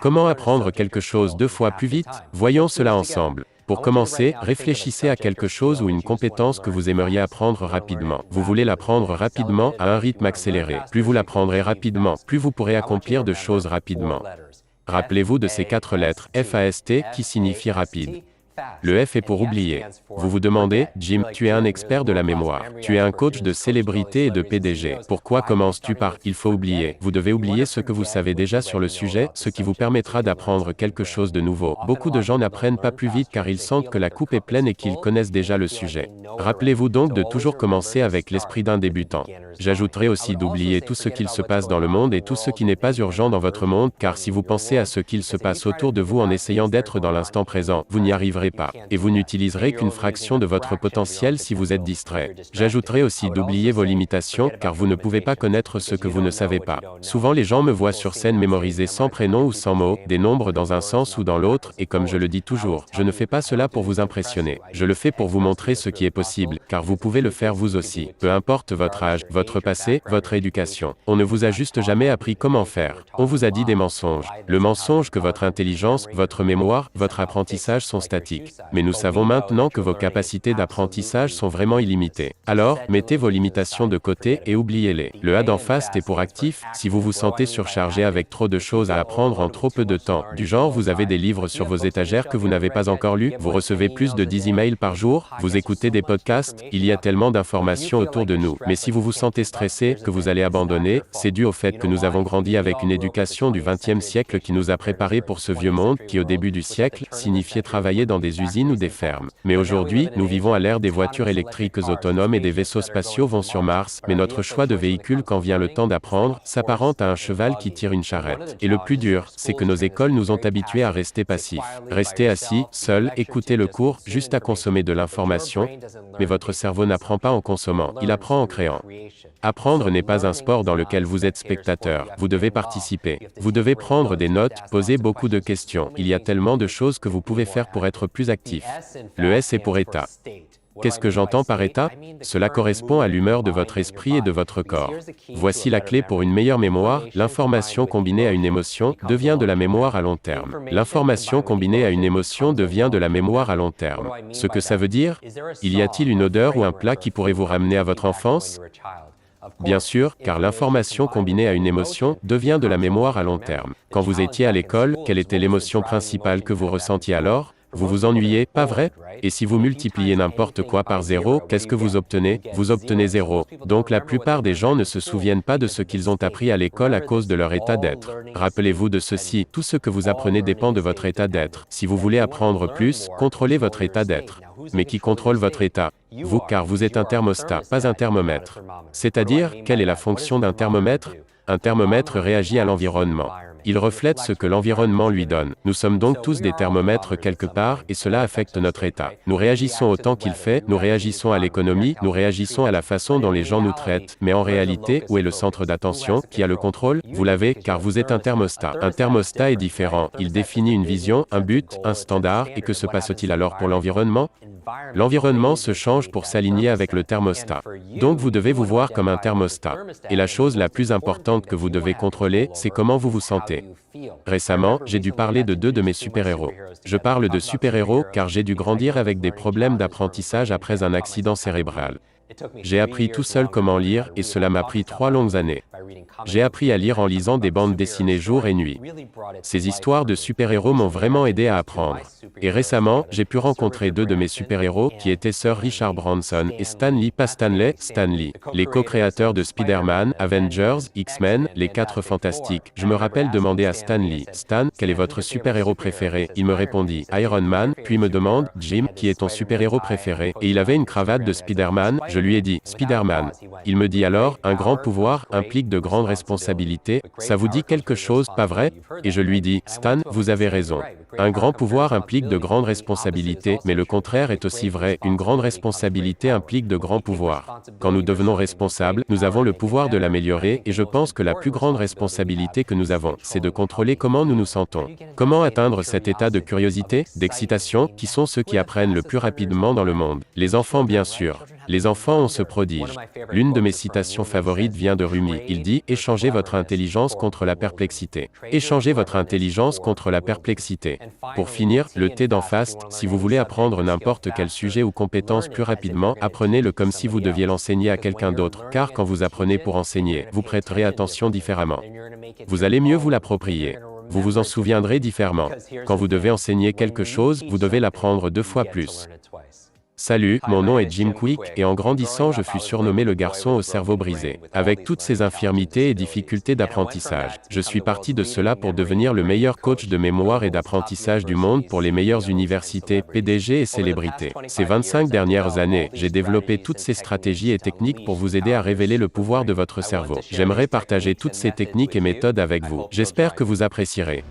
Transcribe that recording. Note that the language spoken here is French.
Comment apprendre quelque chose 2 fois plus vite? Voyons cela ensemble. Pour commencer, réfléchissez à quelque chose ou une compétence que vous aimeriez apprendre rapidement. Vous voulez l'apprendre rapidement à un rythme accéléré. Plus vous l'apprendrez rapidement, plus vous pourrez accomplir de choses rapidement. Rappelez-vous de ces 4 lettres, FAST, qui signifient rapide. Le F est pour oublier. Vous vous demandez, Jim, tu es un expert de la mémoire. Tu es un coach de célébrité et de PDG. Pourquoi commences-tu par « il faut oublier » ? Vous devez oublier ce que vous savez déjà sur le sujet, ce qui vous permettra d'apprendre quelque chose de nouveau. Beaucoup de gens n'apprennent pas plus vite car ils sentent que la coupe est pleine et qu'ils connaissent déjà le sujet. Rappelez-vous donc de toujours commencer avec l'esprit d'un débutant. J'ajouterai aussi d'oublier tout ce qu'il se passe dans le monde et tout ce qui n'est pas urgent dans votre monde, car si vous pensez à ce qu'il se passe autour de vous en essayant d'être dans l'instant présent, vous n'y arriverez pas. Et vous n'utiliserez qu'une fraction de votre potentiel si vous êtes distrait. J'ajouterai aussi d'oublier vos limitations, car vous ne pouvez pas connaître ce que vous ne savez pas. Souvent les gens me voient sur scène mémoriser sans prénom ou sans mots, des nombres dans un sens ou dans l'autre, et comme je le dis toujours, je ne fais pas cela pour vous impressionner. Je le fais pour vous montrer ce qui est possible, car vous pouvez le faire vous aussi. Peu importe votre âge, votre passé, votre éducation. On ne vous a juste jamais appris comment faire. On vous a dit des mensonges. Le mensonge que votre intelligence, votre mémoire, votre apprentissage sont statiques. Mais nous savons maintenant que vos capacités d'apprentissage sont vraiment illimitées. Alors, mettez vos limitations de côté et oubliez-les. Le A d'en face est pour actif, si vous vous sentez surchargé avec trop de choses à apprendre en trop peu de temps. Du genre, vous avez des livres sur vos étagères que vous n'avez pas encore lus, vous recevez plus de 10 emails par jour, vous écoutez des podcasts, il y a tellement d'informations autour de nous. Mais si vous vous sentez stressé, que vous allez abandonner, c'est dû au fait que nous avons grandi avec une éducation du XXe siècle qui nous a préparés pour ce vieux monde qui au début du siècle, signifiait travailler dans des usines ou des fermes. Mais aujourd'hui, nous vivons à l'ère des voitures électriques autonomes et des vaisseaux spatiaux vont sur Mars, mais notre choix de véhicule quand vient le temps d'apprendre, s'apparente à un cheval qui tire une charrette. Et le plus dur, c'est que nos écoles nous ont habitués à rester passifs. Rester assis, seul, écouter le cours, juste à consommer de l'information, mais votre cerveau n'apprend pas en consommant, il apprend en créant. Apprendre n'est pas un sport dans lequel vous êtes spectateur, vous devez participer. Vous devez prendre des notes, poser beaucoup de questions. Il y a tellement de choses que vous pouvez faire pour être plus actif. Le S est pour état. Qu'est-ce que j'entends par état? Cela correspond à l'humeur de votre esprit et de votre corps. Voici la clé pour une meilleure mémoire, l'information combinée à une émotion devient de la mémoire à long terme. L'information combinée à une émotion devient de la mémoire à long terme. Ce que ça veut dire? Y a-t-il une odeur ou un plat qui pourrait vous ramener à votre enfance? Bien sûr, car l'information combinée à une émotion devient de la mémoire à long terme. Quand vous étiez à l'école, quelle était l'émotion principale que vous ressentiez alors? Vous vous ennuyez, pas vrai? Et si vous multipliez n'importe quoi par 0, qu'est-ce que vous obtenez? Vous obtenez 0. Donc la plupart des gens ne se souviennent pas de ce qu'ils ont appris à l'école à cause de leur état d'être. Rappelez-vous de ceci, tout ce que vous apprenez dépend de votre état d'être. Si vous voulez apprendre plus, contrôlez votre état d'être. Mais qui contrôle votre état? Vous, car vous êtes un thermostat, pas un thermomètre. C'est-à-dire, quelle est la fonction d'un thermomètre? Un thermomètre réagit à l'environnement. Il reflète ce que l'environnement lui donne. Nous sommes donc tous des thermomètres quelque part, et cela affecte notre état. Nous réagissons au temps qu'il fait, nous réagissons à l'économie, nous réagissons à la façon dont les gens nous traitent. Mais en réalité, où est le centre d'attention? Qui a le contrôle? Vous l'avez, car vous êtes un thermostat. Un thermostat est différent. Il définit une vision, un but, un standard, et que se passe-t-il alors pour l'environnement? L'environnement se change pour s'aligner avec le thermostat. Donc vous devez vous voir comme un thermostat. Et la chose la plus importante que vous devez contrôler, c'est comment vous vous sentez. Récemment, j'ai dû parler de 2 de mes super-héros. Je parle de super-héros car j'ai dû grandir avec des problèmes d'apprentissage après un accident cérébral. J'ai appris tout seul comment lire, et cela m'a pris 3 longues années. J'ai appris à lire en lisant des bandes dessinées jour et nuit. Ces histoires de super-héros m'ont vraiment aidé à apprendre. Et récemment, j'ai pu rencontrer 2 de mes super-héros, qui étaient Sir Richard Branson et Stan Lee, pas Stanley, Stan Lee, les co-créateurs de Spider-Man, Avengers, X-Men, les 4 Fantastiques. Je me rappelle demander à Stan Lee, Stan, quel est votre super-héros préféré? Il me répondit, Iron Man, puis me demande, Jim, qui est ton super-héros préféré? Et il avait une cravate de Spider-Man, je lui ai dit, Spider-Man. Il me dit alors, un grand pouvoir implique de grandes responsabilités, ça vous dit quelque chose, pas vrai? Et je lui dis, Stan, vous avez raison. Un grand pouvoir implique de grandes responsabilités, mais le contraire est aussi vrai, une grande responsabilité implique de grands pouvoirs. Quand nous devenons responsables, nous avons le pouvoir de l'améliorer, et je pense que la plus grande responsabilité que nous avons, c'est de contrôler comment nous nous sentons. Comment atteindre cet état de curiosité, d'excitation, qui sont ceux qui apprennent le plus rapidement dans le monde? Les enfants bien sûr. Les enfants ont ce prodige. L'une de mes citations favorites vient de Rumi. Il dit « Échangez votre intelligence contre la perplexité. Échangez votre intelligence contre la perplexité. » Pour finir, le thé d'en face, si vous voulez apprendre n'importe quel sujet ou compétence plus rapidement, apprenez-le comme si vous deviez l'enseigner à quelqu'un d'autre, car quand vous apprenez pour enseigner, vous prêterez attention différemment. Vous allez mieux vous l'approprier. Vous vous en souviendrez différemment. Quand vous devez enseigner quelque chose, vous devez l'apprendre 2 fois plus. Salut, mon nom est Jim Quick, et en grandissant je fus surnommé le garçon au cerveau brisé. Avec toutes ces infirmités et difficultés d'apprentissage, je suis parti de cela pour devenir le meilleur coach de mémoire et d'apprentissage du monde pour les meilleures universités, PDG et célébrités. Ces 25 dernières années, j'ai développé toutes ces stratégies et techniques pour vous aider à révéler le pouvoir de votre cerveau. J'aimerais partager toutes ces techniques et méthodes avec vous. J'espère que vous apprécierez.